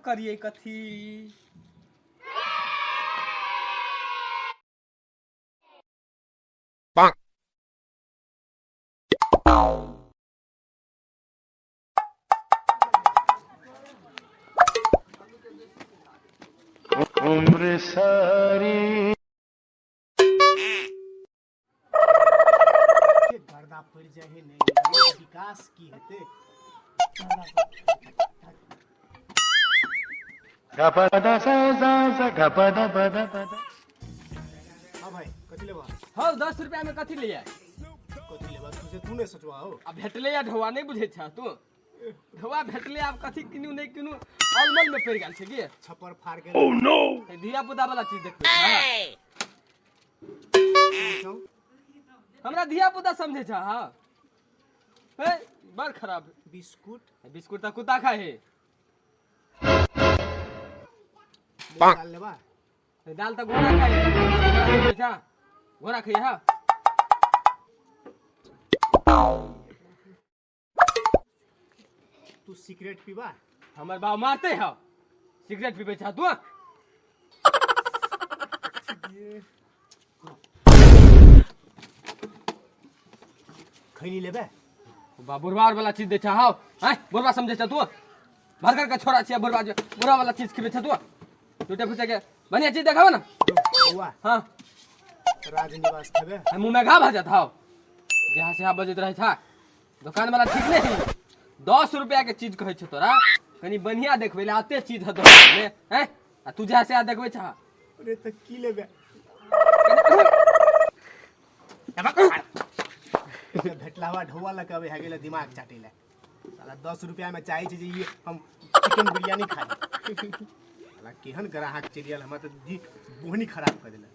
करिए कथी। उम्र सारी गर्दा पड़ जाए नहीं विकास की हेते गपदा सा गपदा पदा पदा। हाँ भाई कथी लेबा हाँ 10 रुपया में कथी ले कथी लेबा तुझे तू नहीं सोचवा हो अब भेटले या ढौआ नहीं बुझे छा तू ढौआ भेटले अब कथी किनू नहीं किनू अलमल में पड़ गेल छै की छप्पर फाड़ के ओह नो धिया पुता वाला चीज देखबे हमरा धिया पुता समझे छा। हां हे बड़ खराब बिस्कुट बिस्कुट त कुत्ता खाए है। दाल लेबा दाल त घोड़ा खाए है छा घोड़ा खाए हा। तू सिगरेट पीबा हमर बाप मारते है सिगरेट पीबे छा तू। खैनी लेबे बा बुढ़वार वाला चीज दे छा। हां हैं बुढ़वा समझे छा तू भरकर का छोरा छिया बुढ़वा बुढ़वा वाला चीज खिबे छा तू टूटे फुटे के बढ़िया चीज देखाबो ना। हुआ हां राजनिवास खेबे हम मुंह में घा भा जात हां जहां से बजत रहे छा दुकान वाला ठीक नहीं 10 रुपया के चीज कहे छ तोरा कनी बढ़िया देखबे ले आते चीज है दुकान में हैं आ तू जहां से देखबे छा। अरे तो की लेबे भेटलावा ढौआ लगे अबे है गेले दिमाग चाटेले साला 10 रुपया में चाहे जे ये हम चिकन बिरयानी खा साला केहन ग्राहक चलियल हमरा तो बोहनी खराब कर देला।